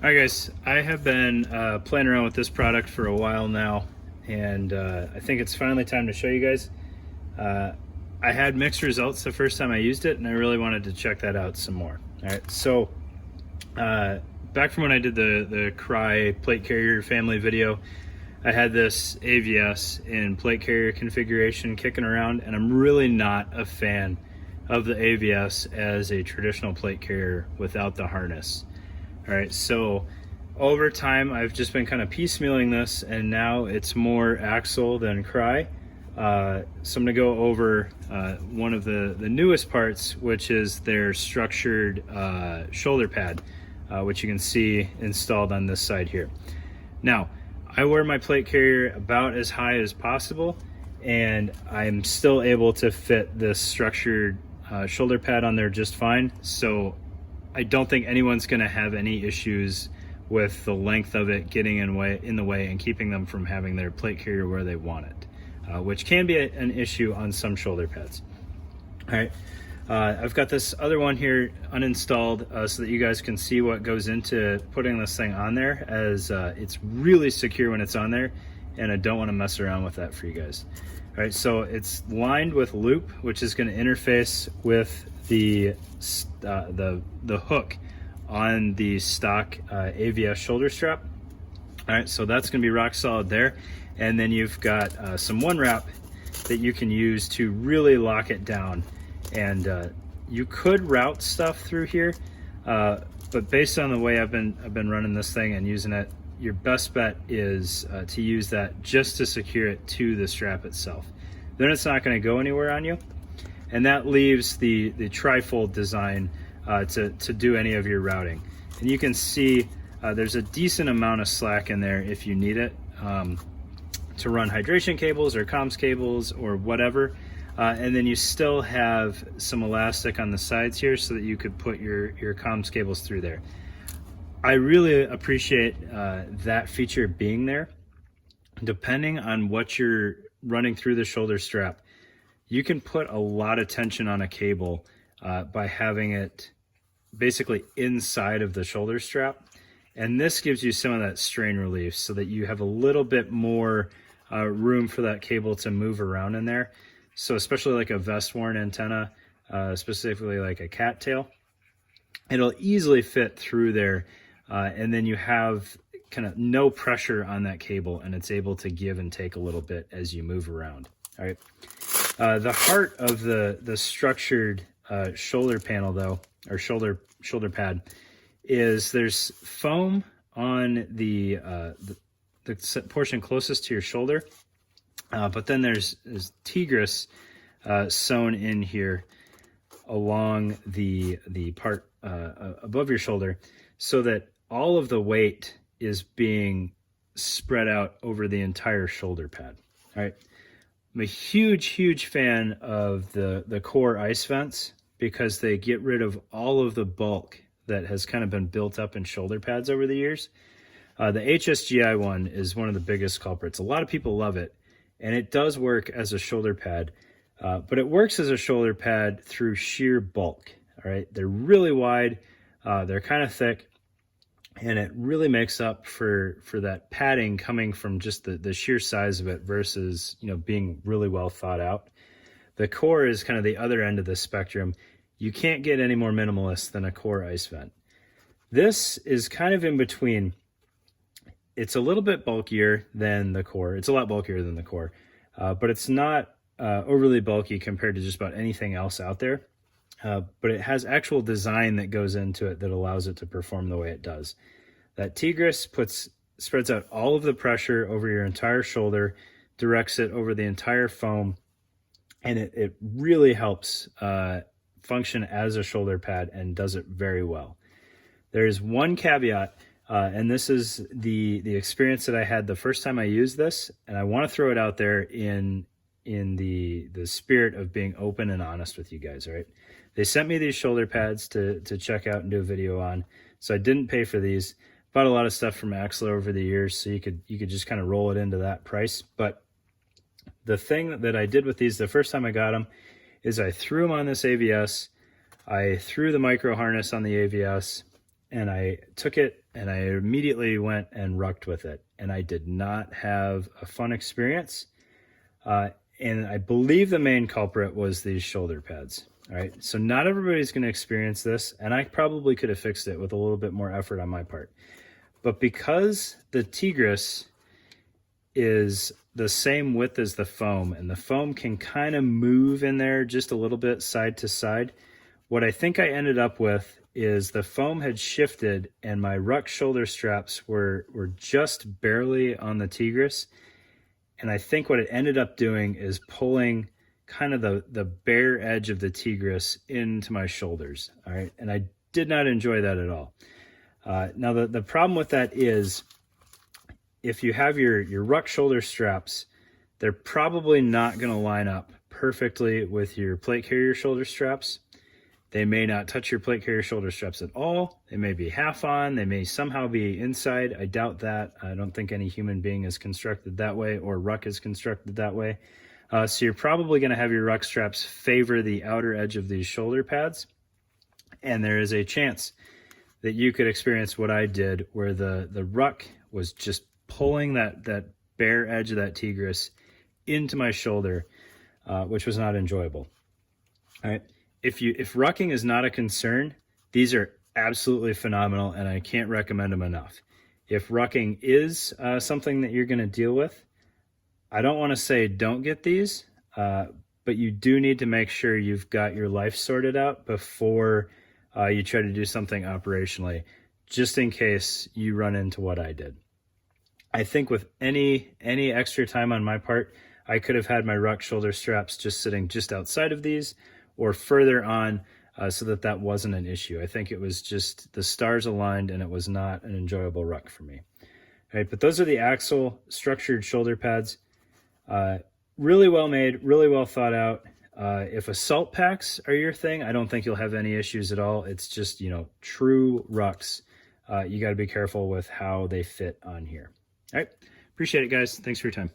Alright guys, I have been playing around with this product for a while now, and I think it's finally time to show you guys. I had mixed results the first time I used it, and I really wanted to check that out some more. Alright, so back from when I did the Cry plate carrier family video, I had this AVS in plate carrier configuration kicking around, and I'm really not a fan of the AVS as a traditional plate carrier without the harness. All right, so over time I've just been kind of piecemealing this, and now it's more AXL than Cry. So I'm gonna go over one of the newest parts, which is their structured shoulder pad, which you can see installed on this side here. Now, I wear my plate carrier about as high as possible, and I'm still able to fit this structured shoulder pad on there just fine. So I don't think anyone's going to have any issues with the length of it getting in the way and keeping them from having their plate carrier where they want it, which can be an issue on some shoulder pads. All right, I've got this other one here uninstalled so that you guys can see what goes into putting this thing on there, as it's really secure when it's on there, and I don't want to mess around with that for you guys. All right, so it's lined with loop, which is going to interface with the hook on the stock AVS shoulder strap. All right, so that's going to be rock solid there, and then you've got some one wrap that you can use to really lock it down. And you could route stuff through here, but based on the way I've been running this thing and using it, your best bet is to use that just to secure it to the strap itself. Then it's not going to go anywhere on you, and that leaves the trifold design to do any of your routing. And you can see there's a decent amount of slack in there if you need it to run hydration cables or comms cables or whatever. And then you still have some elastic on the sides here so that you could put your comms cables through there. I really appreciate that feature being there. Depending on what you're running through the shoulder strap, you can put a lot of tension on a cable by having it basically inside of the shoulder strap. And this gives you some of that strain relief so that you have a little bit more room for that cable to move around in there. So especially like a vest worn antenna, specifically like a cattail, it'll easily fit through there. And then you have kind of no pressure on that cable, and it's able to give and take a little bit as you move around. All right. The heart of the structured shoulder panel, though, or shoulder pad, is there's foam on the portion closest to your shoulder, but then there's tigris sewn in here along the part above your shoulder, so that all of the weight is being spread out over the entire shoulder pad. All right. I'm a huge fan of the core ice vents, because they get rid of all of the bulk that has kind of been built up in shoulder pads over the years. The HSGI one is one of the biggest culprits. A lot of people love it, and it does work as a shoulder pad, but it works as a shoulder pad through sheer bulk. All right, they're really wide, they're kind of thick, and it really makes up for that padding coming from just the sheer size of it versus, you know, being really well thought out. The core is kind of the other end of the spectrum. You can't get any more minimalist than a core ice vent. This is kind of in between. It's a little bit bulkier than the core. It's a lot bulkier than the core, but it's not overly bulky compared to just about anything else out there. But it has actual design that goes into it that allows it to perform the way it does. That tigris spreads out all of the pressure over your entire shoulder, directs it over the entire foam, and it really helps function as a shoulder pad and does it very well. There is one caveat, and this is the experience that I had the first time I used this, and I want to throw it out there in the spirit of being open and honest with you guys. All right, they sent me these shoulder pads to check out and do a video on, so I didn't pay for these. Bought a lot of stuff from AXL over the years, so you could just kind of roll it into that price. But the thing that I did with these the first time I got them is I threw them on this AVS, I threw the micro harness on the AVS, and I took it and I immediately went and rucked with it, and I did not have a fun experience. And I believe the main culprit was these shoulder pads. All right, so not everybody's going to experience this, and I probably could have fixed it with a little bit more effort on my part. But because the Tigris is the same width as the foam, and the foam can kind of move in there just a little bit side to side, what I think I ended up with is the foam had shifted and my ruck shoulder straps were just barely on the Tigris. And I think what it ended up doing is pulling kind of the bare edge of the Tigris into my shoulders. All right. And I did not enjoy that at all. Now the problem with that is if you have your ruck shoulder straps, they're probably not going to line up perfectly with your plate carrier shoulder straps. They may not touch your plate carrier shoulder straps at all. They may be half on. They may somehow be inside. I doubt that. I don't think any human being is constructed that way, or ruck is constructed that way. So you're probably going to have your ruck straps favor the outer edge of these shoulder pads. And there is a chance that you could experience what I did, where the ruck was just pulling that bare edge of that Tigris into my shoulder, which was not enjoyable. All right. If rucking is not a concern, these are absolutely phenomenal, and I can't recommend them enough. If rucking is something that you're going to deal with, I don't want to say don't get these, but you do need to make sure you've got your life sorted out before you try to do something operationally, just in case you run into what I did. I think with any extra time on my part, I could have had my ruck shoulder straps just sitting just outside of these, or further on, so that wasn't an issue. I think it was just the stars aligned, and it was not an enjoyable ruck for me. All right, but those are the AXL structured shoulder pads. Really well made, really well thought out. If assault packs are your thing, I don't think you'll have any issues at all. It's just, true rucks. You got to be careful with how they fit on here. All right, appreciate it, guys. Thanks for your time.